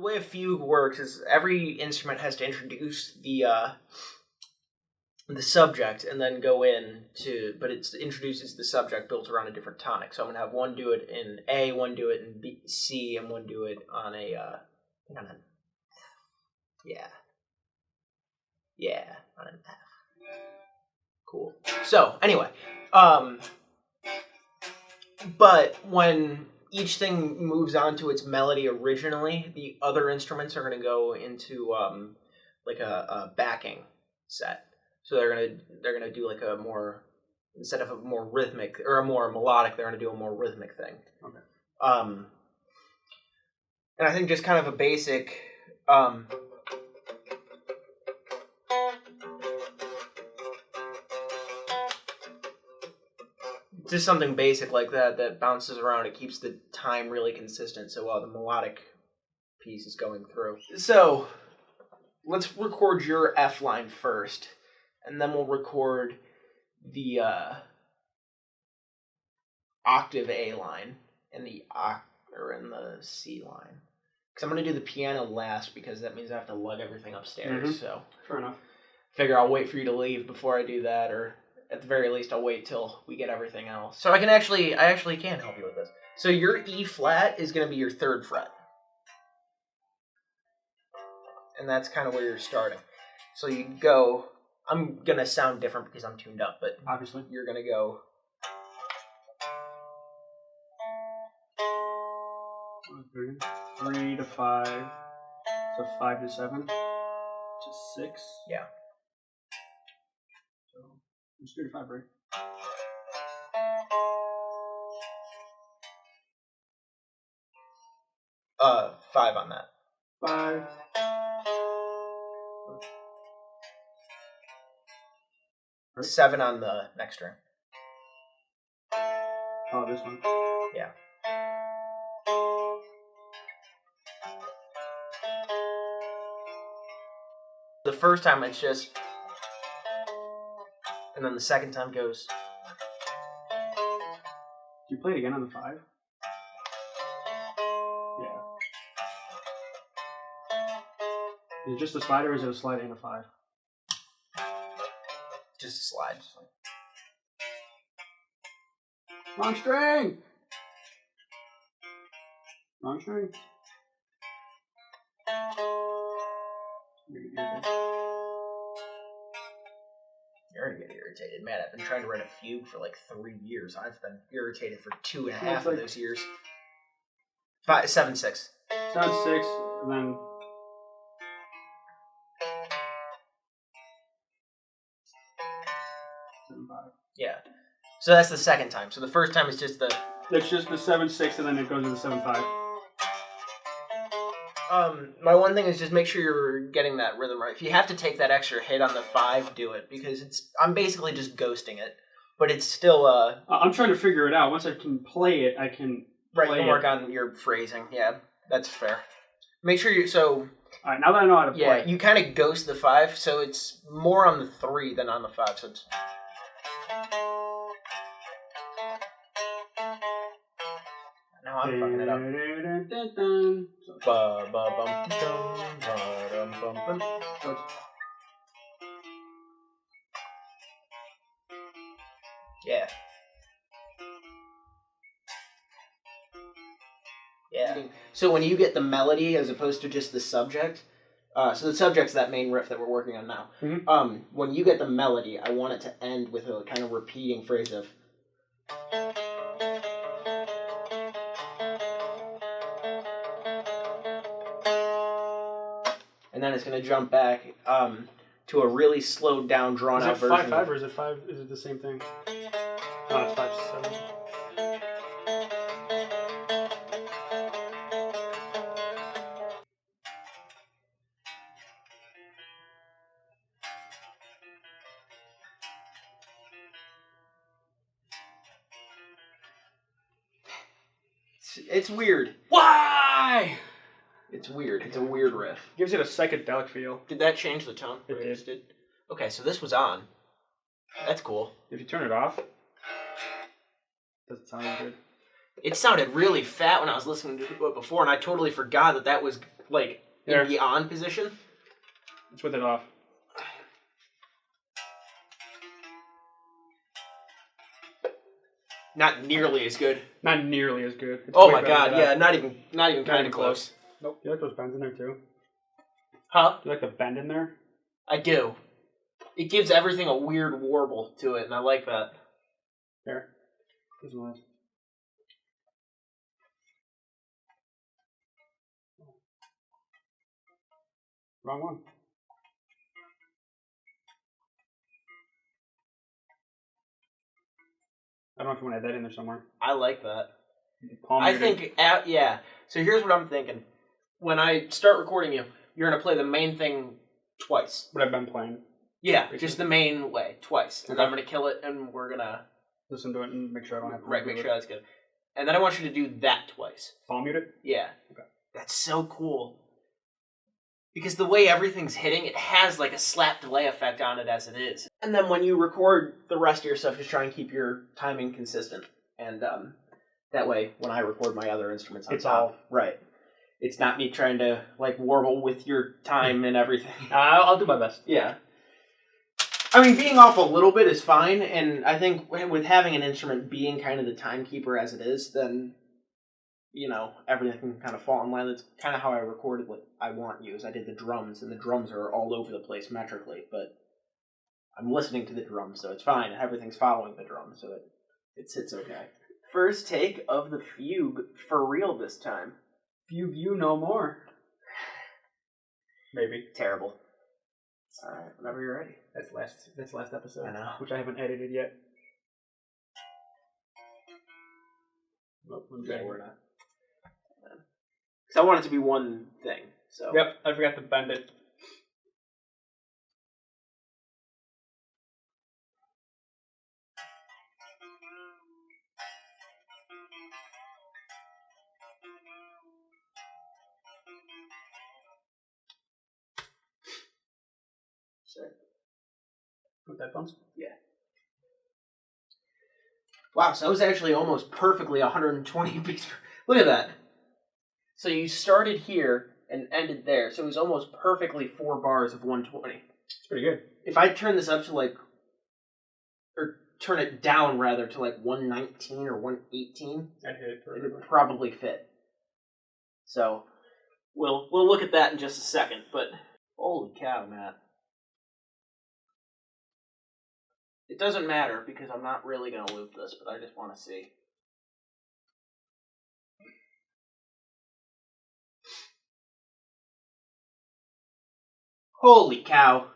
The way a fugue works is every instrument has to introduce the subject and then go in to, but it introduces the subject built around a different tonic. So I'm gonna have one do it in A, one do it in B, C, and one do it on a on an on an F. Cool. So anyway, but when each thing moves on to its melody originally, the other instruments are gonna go into like a backing set. So they're gonna do like a more, instead of a more rhythmic or a more melodic, they're gonna do a more rhythmic thing. Okay. And I think just kind of a basic just something basic like that bounces around. It keeps the time really consistent. So while the melodic piece is going through. So let's record your F line first. And then we'll record the octave A line and the C line. Because I'm going to do the piano last because that means I have to lug everything upstairs. Mm-hmm. So fair enough. Figure I'll wait for you to leave before I do that, or at the very least I'll wait till we get everything else. So I actually can help you with this. So your E flat is going to be your 3rd fret. And that's kind of where you're starting. So you go... I'm going to sound different because I'm tuned up, but obviously you're going to go... 3 to 5, so 5 to 7 to 6. Yeah. So just 3 to 5, right? Five on that. 5. Right. 7 on the next string. Oh, this one. Yeah. The first time it's just, and then the second time goes. Do you play it again on the 5? Yeah. Is it just a slide or is it a slide and a 5? Just a slide. Wrong string! Wrong string. You're gonna get irritated. Man, I've been trying to write a fugue for like 3 years. I've been irritated for 2.5 of those years. 5, 7, 6. 7, 6, and then... Yeah. So that's the second time. So the first time is just the... It's just the 7, 6, and then it goes to the 7, 5. My one thing is just make sure you're getting that rhythm right. If you have to take that extra hit on the 5, do it. Because I'm basically just ghosting it. But it's still... I'm trying to figure it out. Once I can play it, I can Right, you can work on your phrasing. Yeah, that's fair. Make sure you... So... Alright, now that I know how to play... Yeah, you kind of ghost the 5, so it's more on the 3 than on the 5. So it's... Now I'm fucking it up. Yeah. Yeah. So when you get the melody as opposed to just the subject, so the subject's that main riff that we're working on now. Mm-hmm. When you get the melody, I want it to end with a kind of repeating phrase of... And then it's going to jump back to a really slowed down, drawn out version. Is it 5/5 or is it 5? Is it the same thing? Oh, it's 5/7. It's weird. Why? It's weird. It's a weird riff. Gives it a psychedelic feel. Did that change the tone? It did. Okay, so this was on. That's cool. If you turn it off, doesn't sound good. It sounded really fat when I was listening to it before, and I totally forgot that was like There. in the on position. It's with it off. Not nearly as good. Not nearly as good. It's Oh way my better god, than yeah, that. not even kind even of close. Nope. Do you like those bends in there too? Huh? Do you like the bend in there? I do. It gives everything a weird warble to it, and I like that. There. This one. Wrong one. I don't know if you want to add that in there somewhere. I like that. Palm I muted. think, yeah. So here's what I'm thinking. When I start recording you, you're going to play the main thing twice. What I've been playing. Yeah, just the main way, twice. And Okay. then I'm going to kill it, and we're going to... Listen to it and make sure I don't have to Right, redo make it. sure that's good. And then I want you to do that twice. Palm muted? Yeah. Okay. That's so cool. Because the way everything's hitting, it has like a slap delay effect on it as it is. And then when you record the rest of your stuff, just try and keep your timing consistent. And that way, when I record my other instruments on It's top, all... right. It's not me trying to like warble with your time and everything. I'll do my best. Yeah. I mean, being off a little bit is fine, and I think with having an instrument being kind of the timekeeper as it is, then, you know, everything can kind of fall in line. That's kind of how I recorded what I Want You, is I did the drums, and the drums are all over the place metrically, but I'm listening to the drums, so it's fine. Everything's following the drums, so it sits okay. First take of the fugue for real this time. Fugue you no more. Maybe. Terrible. All right, whenever you're ready. That's last episode. I know. Which I haven't edited yet. Nope, Yeah, we're not. Because I want it to be one thing, so... Yep, I forgot to bend it. Sure. With headphones? Yeah. Wow, so that was actually almost perfectly 120 beats. Look at that. So you started here and ended there, so it was almost perfectly 4 bars of 120. It's pretty good. If I turn this up to like, or turn it down rather to like 119 or 118, I'd hit it for it would probably fit. So we'll look at that in just a second, but holy cow, Matt. It doesn't matter because I'm not really going to loop this, but I just want to see. Holy cow.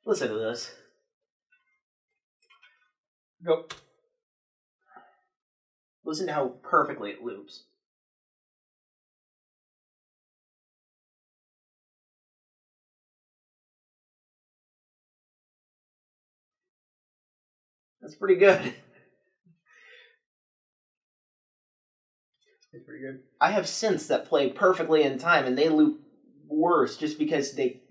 Listen to this. Go. Listen to how perfectly it loops. That's pretty good. It's pretty good. I have synths that play perfectly in time, and they loop worse just because they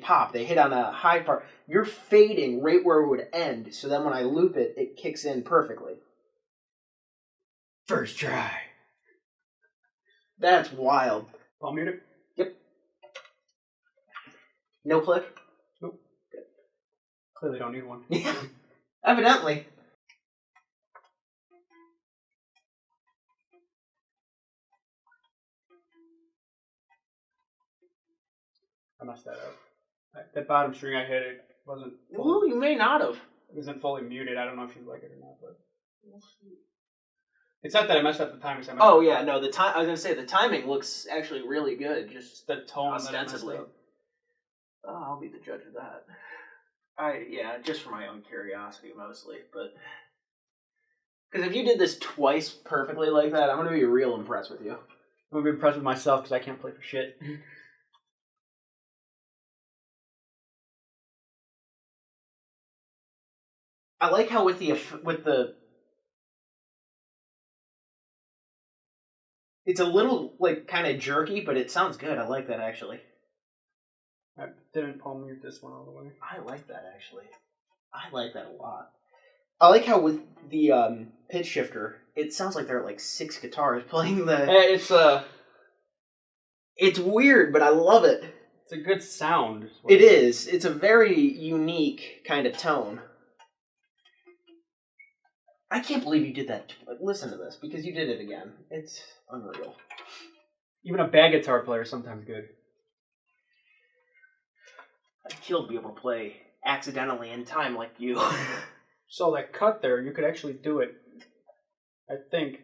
pop. They hit on a high part. You're fading right where it would end, so then when I loop it, it kicks in perfectly. First try. That's wild. Palm muted? Yep. No click? Nope. Good. Clearly don't need one. Yeah. Evidently. I messed that up. That bottom string I hit, it wasn't Well, you may not have. it wasn't fully muted. I don't know if you like it or not, but it's not that I messed up the timing. Oh yeah, no. The time I was gonna say the timing looks actually really good. Just the tone ostensibly. That I messed up. Oh, I'll be the judge of that. Just for my own curiosity mostly, but because if you did this twice perfectly like that, I'm gonna be real impressed with you. I'm gonna be impressed with myself because I can't play for shit. I like how with the it's a little like kind of jerky, but it sounds good. I like that actually. I didn't palm mute this one all the way. I like that actually. I like that a lot. I like how with the pitch shifter, it sounds like there are like 6 guitars playing the... It's weird, but I love it. It's a good sound. It is. It's a very unique kind of tone. I can't believe you did that. Listen to this, because you did it again. It's unreal. Even a bad guitar player is sometimes good. I'd kill to be able to play accidentally in time like you. So that cut there, you could actually do it. I think.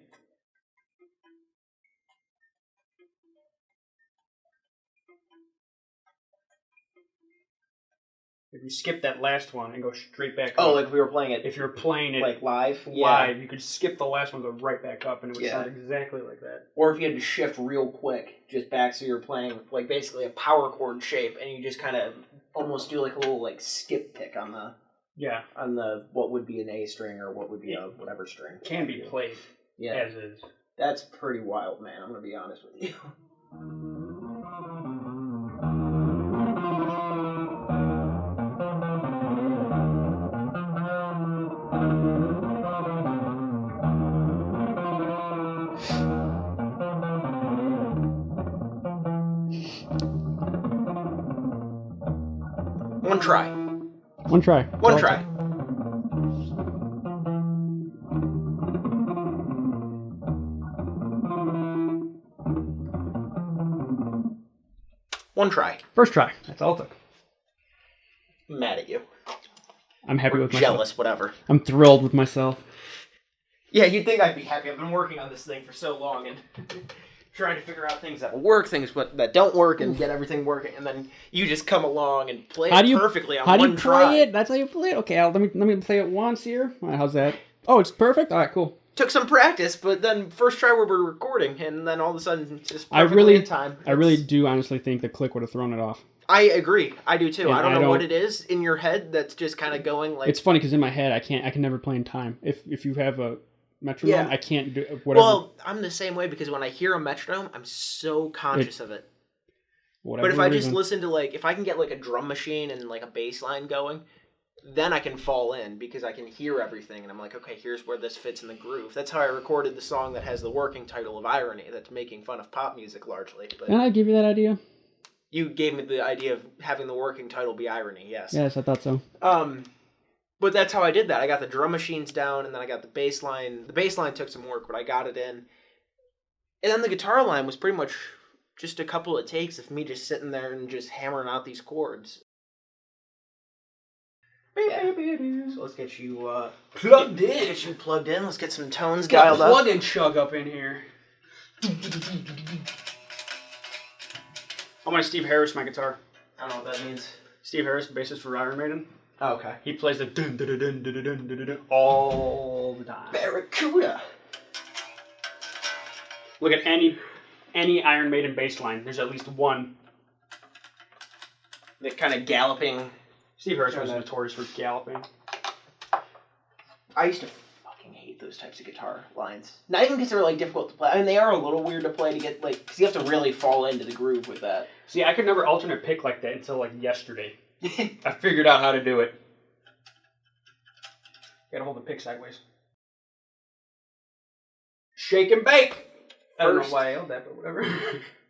If you skip that last one and go straight back up. Like if we were playing it... If you're playing it... Like live? Live, you could skip the last one, go right back up, and it would sound exactly like that. Or if you had to shift real quick, just back so you're playing like basically a power chord shape, and you just kind of almost do like a little like skip pick on the... Yeah. On the, what would be an A string or what would be a whatever string. Can be played as is. That's pretty wild, man. I'm going to be honest with you. One try. One try. One try. One try. First try. That's all it took. I'm mad at you. I'm happy with myself. Jealous, whatever. I'm thrilled with myself. Yeah, you'd think I'd be happy. I've been working on this thing for so long and trying to figure out things that will work, things that don't work, and get everything working. And then you just come along and play it perfectly on one try. How do you play it? That's how you play it? Okay, let me play it once here. All right, how's that? Oh, it's perfect? All right, cool. Took some practice, but then first try we were recording, and then all of a sudden, just perfectly in time. I really do honestly think the click would have thrown it off. I agree. I do too. And I don't know what it is in your head that's just kind of going like... It's funny because in my head, I can never play in time. If you have a metronome, I can't do whatever. Well, I'm the same way because when I hear a metronome, I'm so conscious of it. But if I just listen to like, if I can get like a drum machine and like a bass line going, then I can fall in because I can hear everything and I'm like, okay, here's where this fits in the groove. That's how I recorded the song that has the working title of Irony, that's making fun of pop music largely. But didn't I give you that idea? You gave me the idea of having the working title be Irony, yes. Yes, I thought so. But that's how I did that. I got the drum machines down, and then I got the bass line. The bass line took some work, but I got it in. And then the guitar line was pretty much just a couple of takes of me just sitting there and just hammering out these chords. Yeah. So let's get you plugged in. Get you plugged in. Let's get some tones dialed up. Plug and chug up in here. Oh, my Steve Harris, my guitar. I don't know what that means. Steve Harris, bassist for Iron Maiden. Oh, okay. He plays the dun dun dun dun dun dun dun dun all the time. Barracuda. Look at any Iron Maiden bass line. There's at least one. The kind of galloping. Steve Harris was notorious for galloping. I used to fucking hate those types of guitar lines. Not even because they were like difficult to play. I mean, they are a little weird to play to get like, because you have to really fall into the groove with that. See, I could never alternate pick like that until like yesterday. I figured out how to do it. Gotta hold the pick sideways. Shake and bake. I don't know why I yelled that, but whatever.